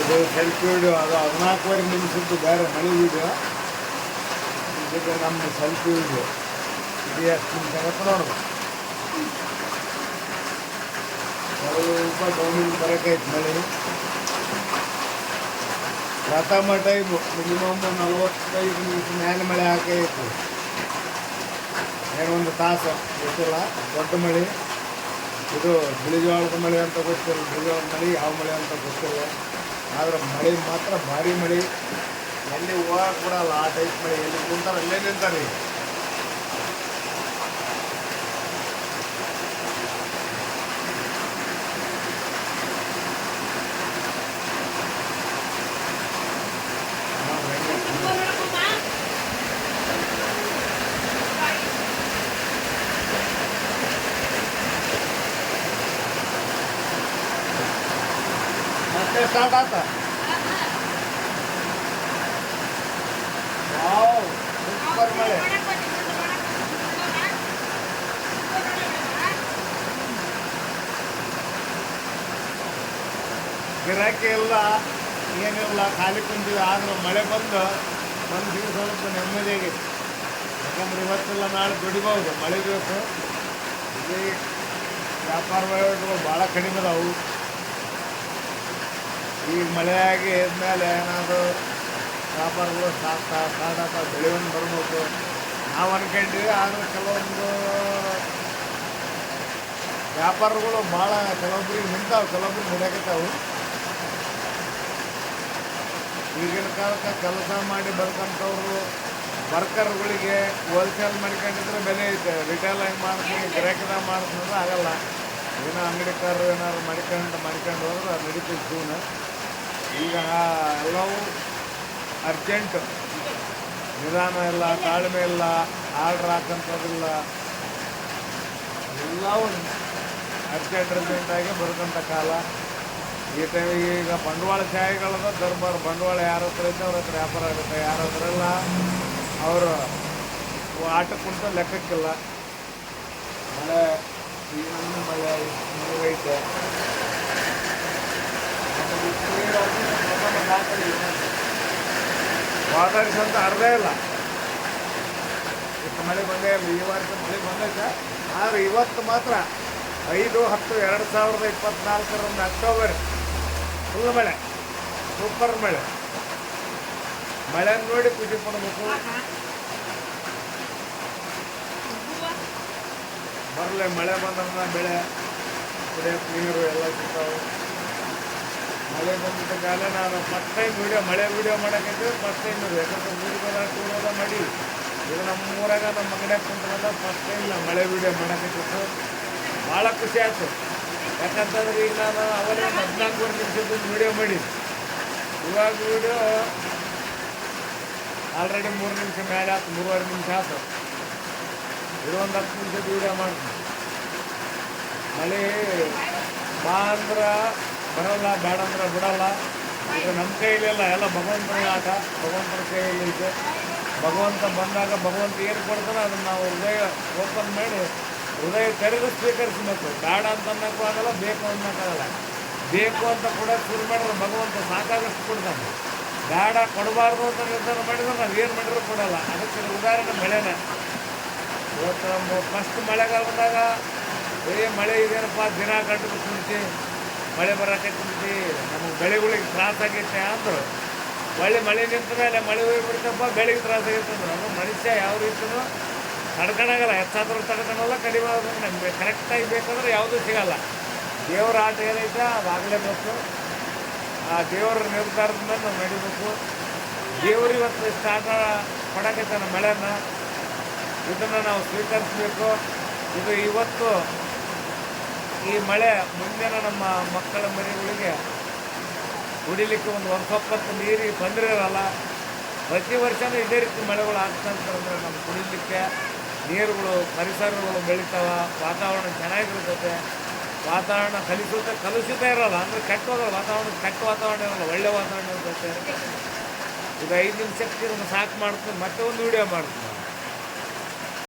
ಇದು selfie video, ಅದು 14 ನಿಮಿಷದ್ದು ಬೇರೆ ಮಳೆ ವಿಡಿಯೋ, ಇದು ನಮ್ಮ ಸೆಲ್ಫಿ ವಿಡಿಯೋ. ಇದು ಎಷ್ಟು ನಿಮಿಷ ನೋಡ್ಬೇಕು. ಸ್ವಲ್ಪ ಡೌನಿಗೆ ಬರೋಕೈತೆ ಮಳೆ. ಪ್ರಥಮ ಟೈಮು ಮಿನಿಮಮ್ 45 ನಿಮಿಷ ಮೇಲೆ ಮಳೆ ಹಾಕೈತಿ. ಏನೋ ಒಂದು ತಾಸು ಗೊತ್ತಿಲ್ಲ. ದೊಡ್ಡ ಮಳೆ ಇದು. ಬಿಳಿಜೋಳದ ಮಳೆ ಅಂತ ಗೊತ್ತಿಲ್ಲ, ಬಿಳಿಜೋಳದ ಮಳೆ ಯಾವ ಮಳೆ ಅಂತ ಗೊತ್ತಿಲ್ಲ. ಆದರೆ ಮಳೆ ಮಾತ್ರ ಭಾರಿ ಮಳೆ. ಎಲ್ಲಿ ಹೋಗಕ್ಕೆ ಬಿಡಲ್ಲ ಆ ಟೈಪ್ ಮಳೆ. ಎಲ್ಲಿ ನಿಂತಾರೆ ಅಲ್ಲೇ ನಿಂತಾರೆ. ಮತ್ತೆ ಸ್ಟಾರ್ಟ್ ಆತ. ವಾವ್, ಸೂಪರ್ ಮಳೆ. ಗಿರಾಕಿ ಇಲ್ಲ, ಏನಿಲ್ಲ, ಖಾಲಿ ಕುಂತೀವಿ. ಆದರೂ ಮಳೆ ಬಂದು ಮನಸ್ಸಿಗೆ ಸ್ವಲ್ಪ ನೆಮ್ಮದಿಯಾಗೈತಿ. ಯಾಕಂದ್ರೆ ಇವತ್ತಿಲ್ಲ ನಾಳೆ ದುಡಿಬೋದು. ಮಳೆ ಬೇಕು. ಇಲ್ಲಿ ವ್ಯಾಪಾರ ವಹಿವಾಟುಗಳು ಭಾಳ ಕಡಿಮೆ ಅದಾವು. ಈಗ ಮಳೆಯಾಗಿ ಇದ್ಮೇಲೆ ಏನಾದರೂ ವ್ಯಾಪಾರಗಳು ಸ್ಟಾರ್ಟ್ ಬೆಳೆಯನ್ನು ಬರ್ಬೇಕು ನಾವು ಅನ್ಕೊಂಡಿವಿ. ಆದರೆ ಕೆಲವೊಂದು ವ್ಯಾಪಾರಗಳು ಭಾಳ ಕೆಲವೊಬ್ರಿಗೆ ನಿಂತಾವೆ, ಕೆಲವೊಬ್ರಿಗೆ ನಡೆಯಕತ್ತಾವು. ಈಗಿನ ಕಾಲಕ್ಕೆ ಕೆಲಸ ಮಾಡಿ ಬದುಕಂಥವ್ರು ವರ್ಕರ್ಗಳಿಗೆ ಹೋಲ್ಸೇಲ್ ಮಾಡ್ಕೊಂಡಿದ್ರೆ ಬೆಲೆ ಐತೆ. ರಿಟೇಲ್ ಹೆಂಗೆ ಮಾಡ್ತೀನಿ, ಗಿರಾಕಿದಾಗ ಮಾಡ್ತೀನಿ ಆಗಲ್ಲ. ಏನೋ ಅಂಗಡಿಕಾರರು ಏನಾದ್ರು ಮಾಡ್ಕೊಂಡು ಹೋದ್ರೆ ಅದು ನಡೀತದೆ ಜೀವನ. ಈಗ ಎಲ್ಲವೂ ಅರ್ಜೆಂಟು, ನಿಧಾನ ಇಲ್ಲ, ತಾಳ್ಮೆ ಇಲ್ಲ, ಆರ್ಡ್ರ್ ಹಾಕೋಂಥದ್ದಿಲ್ಲ. ಎಲ್ಲವೂ ಅರ್ಜೆಂಟಾಗಿ ಬದುಕಂಥ ಕಾಲ ಈ ಟೈಮಿಗೆ. ಈಗ ಬಂಡವಾಳಶಾಹಿಗಳದ ದರ್ಬಾರ್. ಬಂಡವಾಳ ಯಾರ ಹತ್ರ ಐತೆ ಅವ್ರ ಹತ್ರ ವ್ಯಾಪಾರ ಆಗುತ್ತೆ. ಯಾರ ಹತ್ರ ಅವರು ಆಟಕ್ಕೆ ಕುಂತ ಲೆಕ್ಕಕ್ಕಿಲ್ಲ. ಮಳೆ ಈಗ ನಮ್ಮ ಮಳೆ ನೀರೈತೆ. ವಾತಾವರಿಸಂತ ಅರ್ಧ ಇಲ್ಲ. ಇಷ್ಟು ಮಳೆ ಬಂದೇ ಇಲ್ಲ. ಈ ವಾರ ಮಳೆ ಬಂದೈತೆ. ಆದರೆ ಇವತ್ತು ಮಾತ್ರ 5/10/2024 ಅಕ್ಟೋಬರ್ ಫುಲ್ ಮಳೆ, ಸೂಪರ್ ಮಳೆ. ಮಳೆ ನೋಡಿ ಖುಷಿ ಪಡಬೇಕು. ಬರಲಿ ಮಳೆ ಬಂದ್ರೆ ಬೆಳೆ ಕುಡಿಯೋಕ್ಕೆ ನೀರು ಎಲ್ಲ ಸಿಗ್ತಾವೆ. ಮಳೆ ಬಂದಿದ್ದ ಕಾಲ ನಾನು ಫಸ್ಟ್ ಟೈಮ್ ಮಳೆ ವೀಡಿಯೋ ಮಾಡೋಕ್ಕಿದ್ದೆ. ಫಸ್ಟ್ ಟೈಮ್ ಇದು. ಯಾಕಂದ್ರೆ ಊರಿಗೆಲ್ಲ ಮಾಡಿ ಇದು ನಮ್ಮ ಊರಾಗ ನಮ್ಮ ಅಂಗಡಿಯಾಗ ಕುಂತ್ಕೊಂಡ ಫಸ್ಟ್ ಟೈಮ್ ನಾನು ಮಳೆ ವೀಡಿಯೋ ಮಾಡೋಕ್ಕಿತ್ತು. ಭಾಳ ಖುಷಿ ಆಯಿತು. ಯಾಕಂತಂದ್ರೆ ಈಗ ನಾನು ಅವರೇ 14 ನಿಮಿಷದ ವೀಡಿಯೋ ಮಾಡಿ, ಇವಾಗ ವೀಡಿಯೋ ಆಲ್ರೆಡಿ 3 ನಿಮಿಷ ಮೇಲೆ ಆಯ್ತು, 3.5 ನಿಮಿಷ ಆಯ್ತು. ಇದು ಒಂದು 10 ನಿಮಿಷದ ವೀಡಿಯೋ ಮಾಡ್ತೀನಿ. ಮಳೆ ಬಾ ಅಂದ್ರೆ ಬರೋಲ್ಲ, ಬೇಡ ಅಂದ್ರೆ ಬಿಡಲ್ಲ. ಇದು ನಮ್ಮ ಕೈಲಿಲ್ಲ, ಎಲ್ಲ ಭಗವಂತನ ಆಟ. ಭಗವಂತನ ಕೈಯಲ್ಲಿ ಐತೆ. ಭಗವಂತ ಬಂದಾಗ ಭಗವಂತ ಏನು ಕೊಡ್ತಾನೋ ಅದನ್ನು ನಾವು ಹೃದಯ ಓಪನ್ ಮಾಡಿ ಹೃದಯ ತೆರೆದು ಸ್ವೀಕರಿಸಬೇಕು. ಬೇಡ ಅಂತ ಅನ್ನೋಕ್ಕೂ ಆಗಲ್ಲ, ಬೇಕು ಅನ್ನೋಕ್ಕಾಗಲ್ಲ. ಬೇಕು ಅಂತ ಕೊಡೋಕೆ ಶುರು ಮಾಡಿದ್ರೆ ಭಗವಂತ ಸಾಕಾಗಷ್ಟು ಕೊಡ್ತಾನೆ. ಬೇಡ ಕೊಡಬಾರ್ದು ಅಂತ ನಿರ್ಧಾರ ಮಾಡಿದ್ರೆ ನಾವು ಏನು ಮಾಡಿದ್ರು ಕೊಡಲ್ಲ. ಅದಕ್ಕೆ ಉದಾಹರಣೆ ಮಳೆನೇ. ಇವತ್ತು ನಮ್ಮ ಫಸ್ಟ್ ಮಳೆಗಾಲದಾಗ ಮಳೆ ಇದೇನಪ್ಪ ದಿನ ಗಂಟು ಕುಂತಿ ಮಳೆ ಬರೋಕೈತಿ, ನಮಗೆ ಬೆಳೆಗಳಿಗೆ ತ್ರಾಸ ಆಗೈತೆ ಅಂದರು. ಒಳ್ಳೆ ಮಳೆ ನಿಂತ ಮೇಲೆ ಮಳೆ ಹೋಗ್ಬಿಡ್ತಪ್ಪ, ಬೆಳೆಗೆ ತ್ರಾಸ ಆಗೈತೆ ಅಂದರು. ಅದು ಮನುಷ್ಯ ಯಾವ ರೀತಿಯೂ ತಡ್ಕೊಳಾಗಲ್ಲ. ಹೆಚ್ಚಾದ್ರೂ ತಡ್ಕೊಳಲ್ಲ, ಕಡಿಮೆ ಆದ್ರೂ ನಮಗೆ ಕರೆಕ್ಟಾಗಿ ಬೇಕಂದ್ರೆ ಯಾವುದೂ ಸಿಗಲ್ಲ. ದೇವ್ರ ಆಟ ಏನೈತೆ ಅದು ಆಗಲೇಬೇಕು. ಆ ದೇವ್ರ ನಿರ್ಧಾರದ ಮೇಲೆ ನಾವು ನಡಿಬೇಕು. ದೇವ್ರು ಇವತ್ತು ಸ್ಟಾರ್ಟ್ ಕೊಡೋಕೈತಾನೆ ಮಳೆನ, ಇದನ್ನು ನಾವು ಸ್ವೀಕರಿಸಬೇಕು. ಇದು ಇವತ್ತು ಈ ಮಳೆ ಮುಂದಿನ ನಮ್ಮ ಮಕ್ಕಳ ಮರಿಗಳಿಗೆ ಕುಡಿಲಿಕ್ಕೆ ಒಂದು ಹೊತ್ತು ನೀರಿಗೆ ತೊಂದರೆ ಇರಲ್ಲ. ಪ್ರತಿ ವರ್ಷವೂ ಇದೇ ರೀತಿ ಮಳೆಗಳು ಆಗ್ತಂತಂದ್ರೆ ನಮ್ಮ ಕುಡಿಲಿಕ್ಕೆ ನೀರುಗಳು, ಪರಿಸರಗಳು ಬೆಳಿತಾವ, ವಾತಾವರಣ ಚೆನ್ನಾಗಿರ್ತೈತೆ. ವಾತಾವರಣ ಕಲುಷಿತ ಇರೋಲ್ಲ, ಅಂದರೆ ಕೆಟ್ಟೋದ ವಾತಾವರಣ, ಕೆಟ್ಟ ವಾತಾವರಣ ಇರೋಲ್ಲ, ಒಳ್ಳೆ ವಾತಾವರಣ ಇರ್ತೈತೆ. ಇದು 5 ನಿಮಿಷಕ್ಕೆ ಸಾಕು ಮಾಡ್ತೀನಿ. ಮತ್ತೆ ಒಂದು ವೀಡಿಯೋ ಮಾಡ್ತೀನಿ.